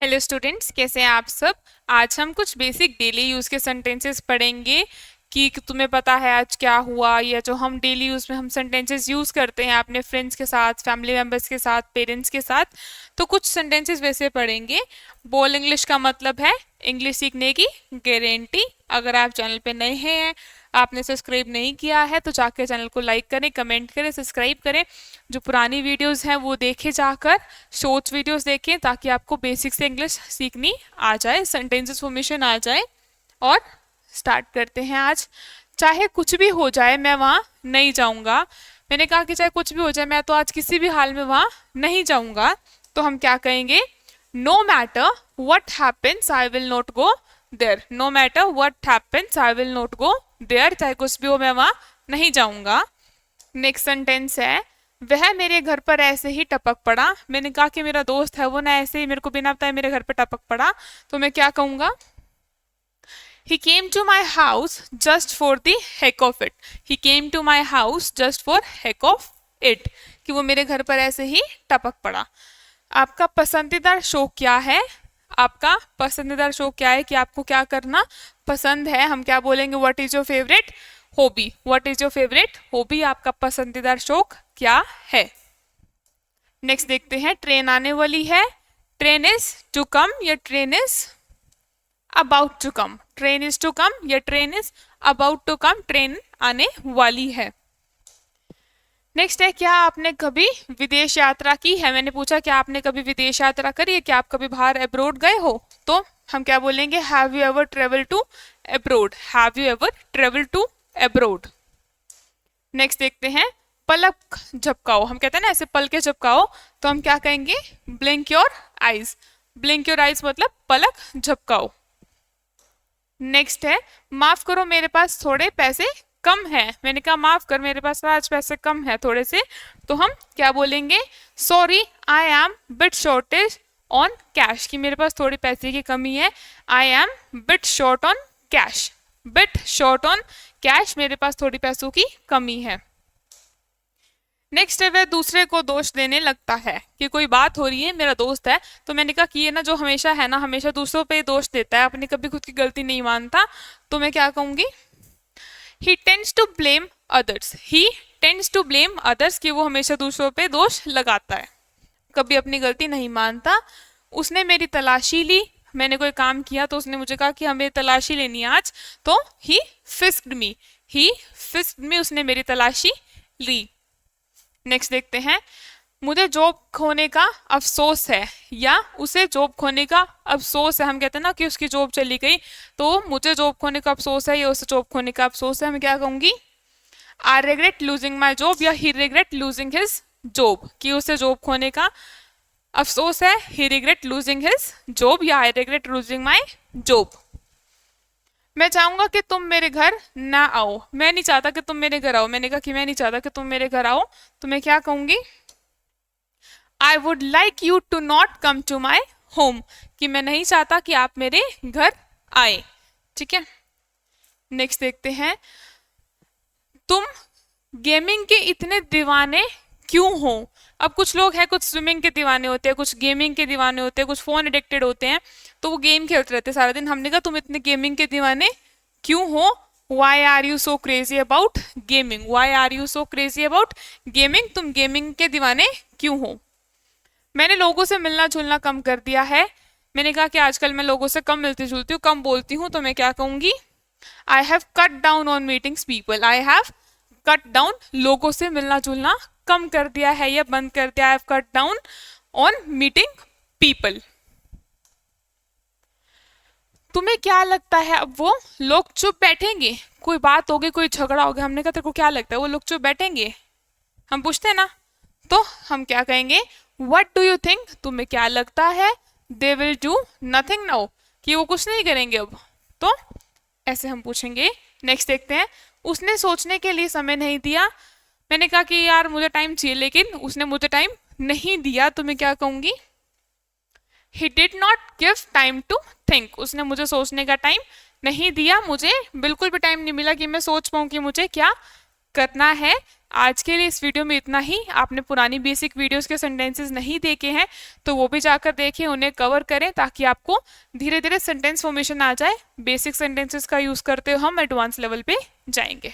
Hello students, कैसे हैं आप सब। आज हम कुछ बेसिक डेली यूज़ के सेंटेंसेस पढ़ेंगे कि तुम्हें पता है आज क्या हुआ, या जो हम डेली यूज़ में हम सेंटेंसेस यूज़ करते हैं अपने फ्रेंड्स के साथ, फैमिली मेम्बर्स के साथ, पेरेंट्स के साथ। तो कुछ सेंटेंसेस वैसे पढ़ेंगे। बोल इंग्लिश का मतलब है इंग्लिश सीखने की गारंटी। अगर आप चैनल पे नए हैं, आपने सब्सक्राइब नहीं किया है, तो जाकर चैनल को लाइक करें, कमेंट करें, सब्सक्राइब करें। जो पुरानी वीडियोस हैं वो देखे जाकर, शॉर्ट्स वीडियोस देखें, ताकि आपको बेसिक से इंग्लिश सीखनी आ जाए, सेंटेंसेस फॉर्मेशन आ जाए। और स्टार्ट करते हैं आज। चाहे कुछ भी हो जाए मैं वहाँ नहीं जाऊँगा। मैंने कहा कि चाहे कुछ भी हो जाए मैं तो आज किसी भी हाल में वहाँ नहीं जाऊँगा। तो हम क्या कहेंगे? No matter what happens I will not go there. No matter what happens I will not go there. चाहे कुछ भी हो मैं वहाँ नहीं जाऊँगा। नेक्स्ट सेंटेंस है, वह मेरे घर पर ऐसे ही टपक पड़ा। मैंने कहा कि मेरा दोस्त है वो ना ऐसे ही मेरे को बिना बताए मेरे घर पर टपक पड़ा। तो मैं क्या कहूँगा? He came to my house just for the heck of it. He came to my house just for heck of it. कि वो मेरे घर पर ऐसे ही टपक पड़ा। आपका पसंदीदा शो क्या है? आपका पसंदीदा शो क्या है, कि आपको क्या करना पसंद है। हम क्या बोलेंगे? What is your favourite hobby. What is your favourite hobby, आपका पसंदीदा शौक क्या है। नेक्स्ट देखते हैं, ट्रेन आने वाली है। ट्रेन इज टू कम या train is about to come. Train is to come या train is about to come. Train आने वाली है। नेक्स्ट है, क्या आपने कभी विदेश यात्रा की है। मैंने पूछा क्या आपने कभी विदेश यात्रा करी है, क्या आप कभी बाहर अब्रोड गए हो। तो हम क्या बोलेंगे? Have you ever travel to abroad. Have you ever travel to abroad. Next देखते हैं, पलक झपकाओ। हम कहते हैं ना ऐसे पल के झपकाओ, तो हम क्या कहेंगे? Blink your eyes. Blink your eyes मतलब पलक झपकाओ। नेक्स्ट है, माफ करो मेरे पास थोड़े पैसे कम है। मैंने कहा माफ कर, मेरे पास आज पैसे कम है थोड़े से। तो हम क्या बोलेंगे? Sorry I am bit shortage on cash. कि मेरे पास थोड़ी पैसे की कमी है। I am bit short on cash. Bit short on cash, मेरे पास थोड़ी पैसों की कमी है। नेक्स्ट है, वह दूसरे को दोष देने लगता है। कि कोई बात हो रही है, मेरा दोस्त है, तो मैंने कहा कि ये ना जो हमेशा है ना, हमेशा दूसरों पे दोष देता है, अपनी कभी खुद की गलती नहीं मानता। तो मैं क्या कहूंगी? He tends to blame others. He tends to blame others, कि वो हमेशा दूसरों पे दोष लगाता है, कभी अपनी गलती नहीं मानता। उसने मेरी तलाशी ली। मैंने कोई काम किया तो उसने मुझे कहा कि हमें तलाशी लेनी है आज। तो ही फिस्क्ड मी। ही फिस्क्ड मी, उसने मेरी तलाशी ली। नेक्स्ट देखते हैं, मुझे जॉब खोने का अफसोस है, या उसे जॉब खोने का अफसोस है। हम कहते हैं ना कि उसकी जॉब चली गई, तो मुझे जॉब खोने का अफसोस है या उसे जॉब खोने का अफसोस है। मैं क्या कहूंगी? I regret losing my job या ही रिग्रेट लूजिंग हिज जॉब। कि उसे जॉब खोने का अफसोस है, ही रिग्रेट लूजिंग हिज जॉब, या I regret losing my job. मैं चाहूंगा कि तुम मेरे घर ना आओ। मैं नहीं चाहता कि तुम मेरे घर आओ। मैंने कहा कि मैं नहीं चाहता कि तुम मेरे घर आओ। तो मैं क्या कहूंगी? I would like you to not come to my home. कि मैं नहीं चाहता कि आप मेरे घर आए। ठीक है, नेक्स्ट देखते हैं, तुम गेमिंग के इतने दीवाने क्यों हो। अब कुछ लोग हैं, कुछ स्विमिंग के दीवाने होते हैं, कुछ गेमिंग के दीवाने होते हैं, कुछ फोन एडिक्टेड होते हैं, तो वो गेम खेलते रहते हैं सारा दिन। हमने कहा तुम इतने गेमिंग के दीवाने क्यों हो। Why are you so crazy about gaming. Why are you so crazy about gaming. तुम गेमिंग के दीवाने क्यों हो। मैंने लोगों से मिलना जुलना कम कर दिया है। मैंने कहा कि आजकल मैं लोगों से कम मिलती जुलती हूँ, कम बोलती हूँ। तो मैं क्या कहूंगी? I have cut down on meetings people. I have cut down, लोगों से मिलना जुलना कम कर दिया है या बंद कर दिया। I have cut down on meeting people. तुम्हें क्या लगता है अब वो लोग चुप बैठेंगे? कोई बात हो गई, कोई झगड़ा हो गया, हमने कहा तेरे को क्या लगता है वो लोग चुप बैठेंगे? हम पूछते हैं ना। तो हम क्या कहेंगे? What do you think. तुम्हें क्या लगता है? They will do nothing now. कि वो कुछ नहीं करेंगे अब। तो ऐसे हम पूछेंगे। नेक्स्ट देखते हैं, उसने सोचने के लिए समय नहीं दिया। मैंने कहा कि यार मुझे टाइम चाहिए, लेकिन उसने मुझे टाइम नहीं दिया। तो मैं क्या कहूंगी? He did not give time to think. उसने मुझे सोचने का टाइम नहीं दिया, मुझे बिल्कुल भी टाइम नहीं मिला कि मैं सोच पाऊँ कि मुझे क्या करना है। आज के लिए इस वीडियो में इतना ही। आपने पुरानी बेसिक वीडियोस के सेंटेंसेस नहीं देखे हैं तो वो भी जाकर देखें, उन्हें कवर करें ताकि आपको धीरे धीरे सेंटेंस फॉर्मेशन आ जाए। बेसिक सेंटेंसेस का यूज़ करते हुए हम एडवांस लेवल पे जाएंगे।